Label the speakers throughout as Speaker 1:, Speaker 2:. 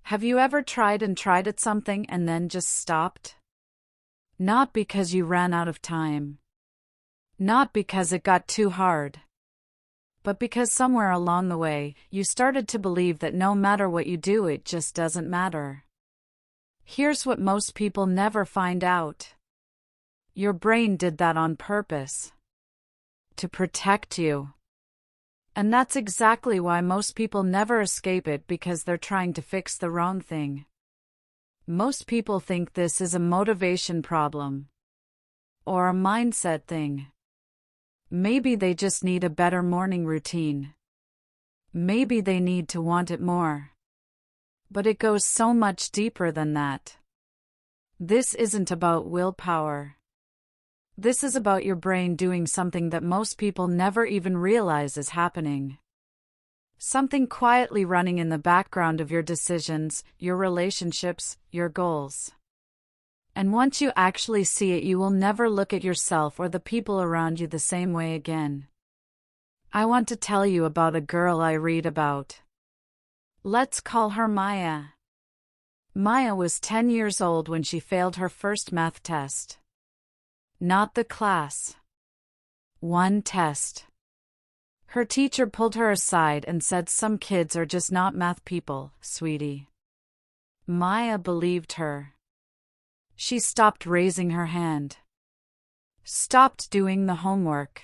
Speaker 1: Have you ever tried at something and then just stopped? Not because you ran out of time. Not because it got too hard. But because somewhere along the way, you started to believe that no matter what you do, it just doesn't matter. Here's what most people never find out. Your brain did that on purpose. To protect you. And that's exactly why most people never escape it, because they're trying to fix the wrong thing. Most people think this is a motivation problem. Or a mindset thing. Maybe they just need a better morning routine. Maybe they need to want it more. But it goes so much deeper than that. This isn't about willpower. This is about your brain doing something that most people never even realize is happening. Something quietly running in the background of your decisions, your relationships, your goals. And once you actually see it, you will never look at yourself or the people around you the same way again. I want to tell you about a girl I read about. Let's call her Maya. Maya was 10 years old when she failed her first math test. Not the class. One test. Her teacher pulled her aside and said, "Some kids are just not math people, sweetie." Maya believed her. She stopped raising her hand. Stopped doing the homework.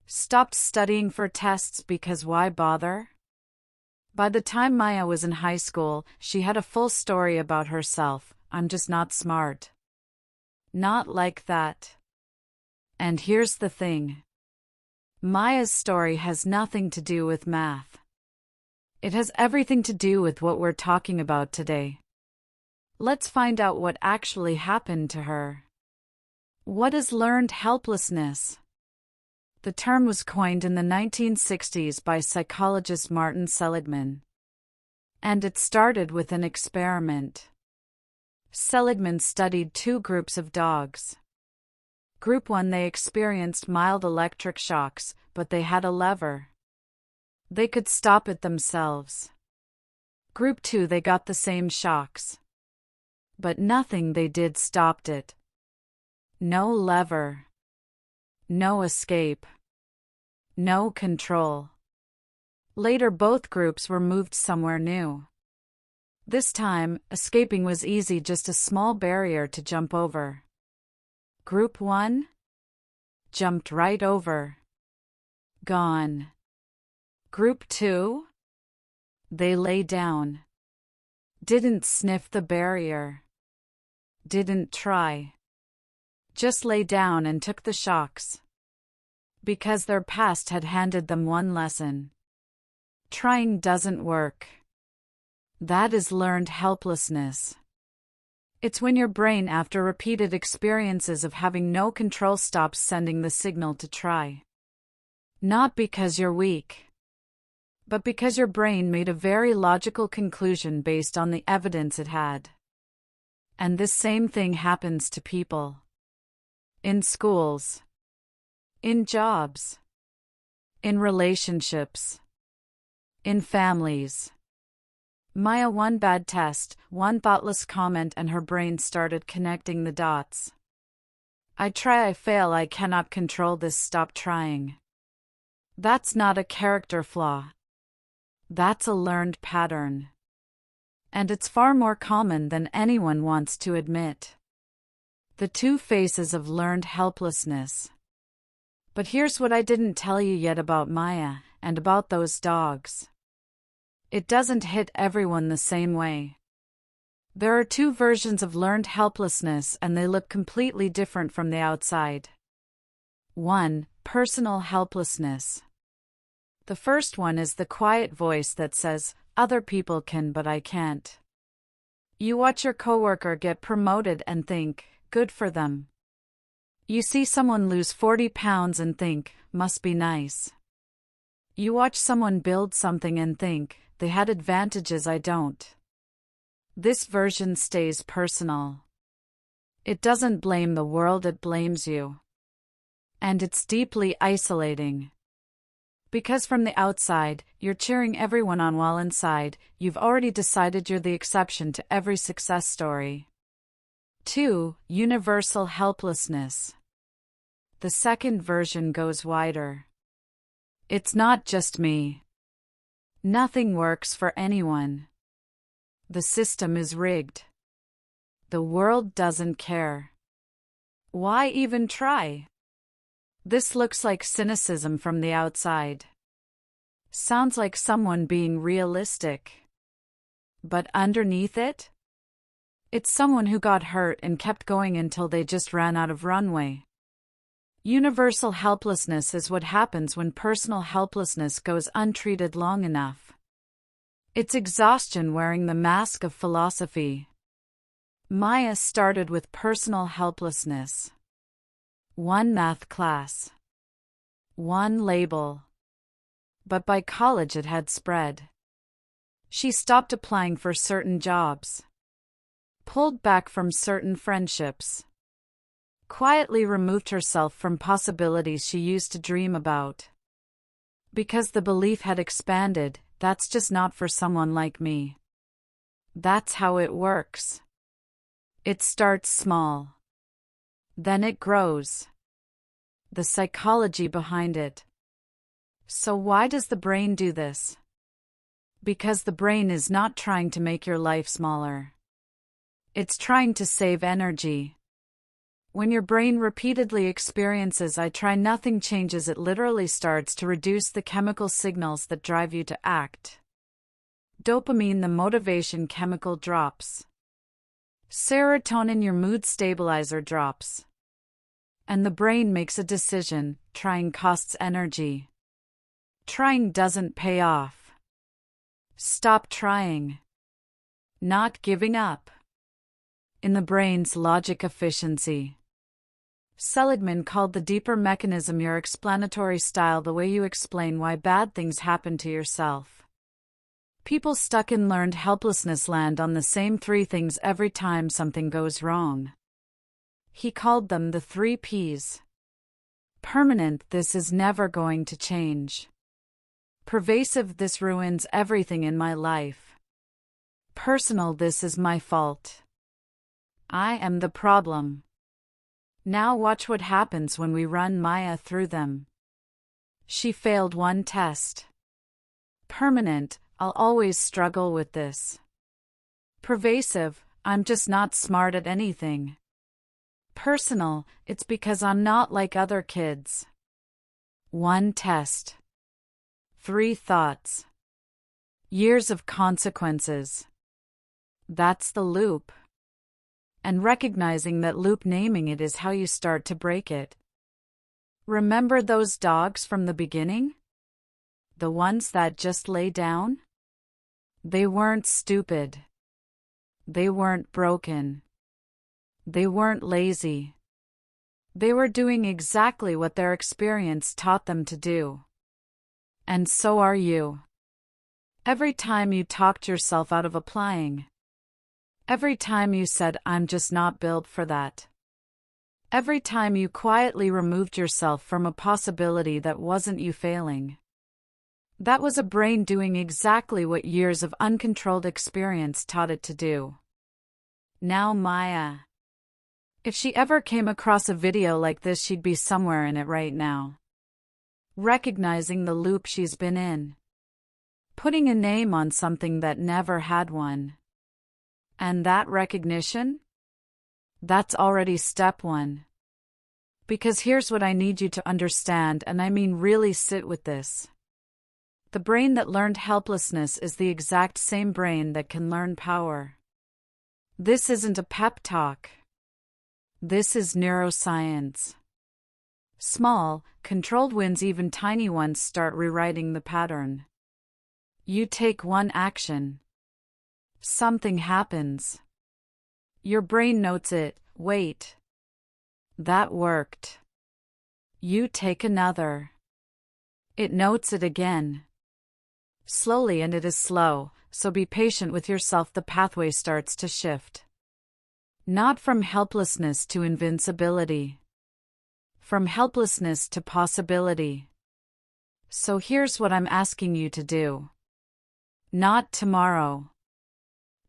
Speaker 1: Stopped studying for tests, because why bother? By the time Maya was in high school, she had a full story about herself. "I'm just not smart." Not like that. And here's the thing. Maya's story has nothing to do with math. It has everything to do with what we're talking about today. Let's find out what actually happened to her. What is learned helplessness? The term was coined in the 1960s by psychologist Martin Seligman. And it started with an experiment. Seligman studied two groups of dogs. Group 1, they experienced mild electric shocks, but they had a lever. They could stop it themselves. Group 2, they got the same shocks. But nothing they did stopped it. No lever. No escape. No control. Later, both groups were moved somewhere new. This time, escaping was easy, just a small barrier to jump over. Group 1? Jumped right over. Gone. Group 2? They lay down. Didn't sniff the barrier. Didn't try. Just lay down and took the shocks. Because their past had handed them one lesson. Trying doesn't work. That is learned helplessness. It's when your brain, after repeated experiences of having no control, stops sending the signal to try. Not because you're weak, but because your brain made a very logical conclusion based on the evidence it had. And this same thing happens to people. In schools. In jobs. In relationships. In families. Maya, one bad test, one thoughtless comment, and her brain started connecting the dots. I try, I fail, I cannot control this, stop trying. That's not a character flaw. That's a learned pattern. And it's far more common than anyone wants to admit. The two faces of learned helplessness. But here's what I didn't tell you yet about Maya, and about those dogs. It doesn't hit everyone the same way. There are two versions of learned helplessness, and they look completely different from the outside. 1. Personal helplessness. The first one is the quiet voice that says, "Other people can, but I can't." You watch your coworker get promoted and think, "Good for them." You see someone lose 40 pounds and think, "Must be nice." You watch someone build something and think, "They had advantages I don't." This version stays personal. It doesn't blame the world, it blames you. And it's deeply isolating. Because from the outside, you're cheering everyone on while inside, you've already decided you're the exception to every success story. 2. Universal helplessness. The second version goes wider. It's not just me. Nothing works for anyone. The system is rigged. The world doesn't care. Why even try? This looks like cynicism from the outside. Sounds like someone being realistic. But underneath it? It's someone who got hurt and kept going until they just ran out of runway. Universal helplessness is what happens when personal helplessness goes untreated long enough. It's exhaustion wearing the mask of philosophy. Maya started with personal helplessness. 1 math class. 1 label. But by college it had spread. She stopped applying for certain jobs. Pulled back from certain friendships. Quietly removed herself from possibilities she used to dream about. Because the belief had expanded, that's just not for someone like me. That's how it works. It starts small. Then it grows. The psychology behind it. So why does the brain do this? Because the brain is not trying to make your life smaller. It's trying to save energy. When your brain repeatedly experiences I try, nothing changes. It literally starts to reduce the chemical signals that drive you to act. Dopamine, the motivation chemical, drops. Serotonin, your mood stabilizer, drops. And the brain makes a decision. Trying costs energy. Trying doesn't pay off. Stop trying. Not giving up. In the brain's logic efficiency. Seligman called the deeper mechanism your explanatory style, the way you explain why bad things happen to yourself. People stuck in learned helplessness land on the same 3 things every time something goes wrong. He called them the 3 Ps. Permanent, this is never going to change. Pervasive, this ruins everything in my life. Personal, this is my fault. I am the problem. Now watch what happens when we run Maya through them. She failed 1 test. Permanent, I'll always struggle with this. Pervasive, I'm just not smart at anything. Personal, it's because I'm not like other kids. 1 test. 3 thoughts. Years of consequences. That's the loop. And recognizing that loop, naming it, is how you start to break it. Remember those dogs from the beginning? The ones that just lay down? They weren't stupid. They weren't broken. They weren't lazy. They were doing exactly what their experience taught them to do. And so are you. Every time you talked yourself out of applying. Every time you said, I'm just not built for that. Every time you quietly removed yourself from a possibility that wasn't you failing. That was a brain doing exactly what years of uncontrolled experience taught it to do. Now Maya. If she ever came across a video like this, she'd be somewhere in it right now. Recognizing the loop she's been in. Putting a name on something that never had one. And that recognition? That's already step 1. Because here's what I need you to understand, and I mean really sit with this. The brain that learned helplessness is the exact same brain that can learn power. This isn't a pep talk. This is neuroscience. Small, controlled wins, even tiny ones, start rewriting the pattern. You take 1 action. Something happens. Your brain notes it. Wait. That worked. You take another. It notes it again. Slowly, and it is slow, so be patient with yourself. The pathway starts to shift. Not from helplessness to invincibility. From helplessness to possibility. So here's what I'm asking you to do. Not tomorrow.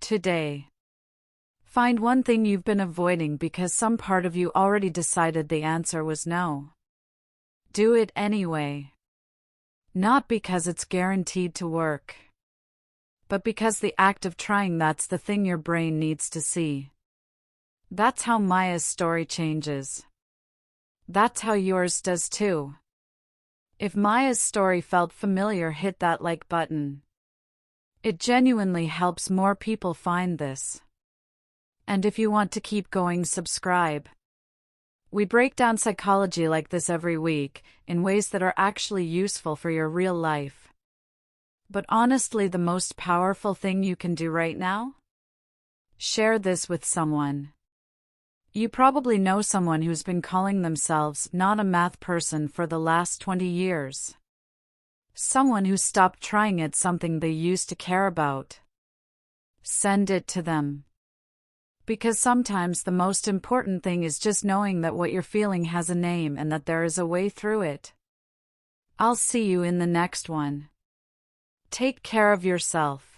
Speaker 1: Today. Find one thing you've been avoiding because some part of you already decided the answer was no. Do it anyway. Not because it's guaranteed to work, but because the act of trying, that's the thing your brain needs to see. That's how Maya's story changes. That's how yours does too. If Maya's story felt familiar, hit that like button. It genuinely helps more people find this. And if you want to keep going, subscribe. We break down psychology like this every week, in ways that are actually useful for your real life. But honestly, the most powerful thing you can do right now? Share this with someone. You probably know someone who's been calling themselves not a math person for the last 20 years. Someone who stopped trying at something they used to care about. Send it to them. Because sometimes the most important thing is just knowing that what you're feeling has a name and that there is a way through it. I'll see you in the next one. Take care of yourself.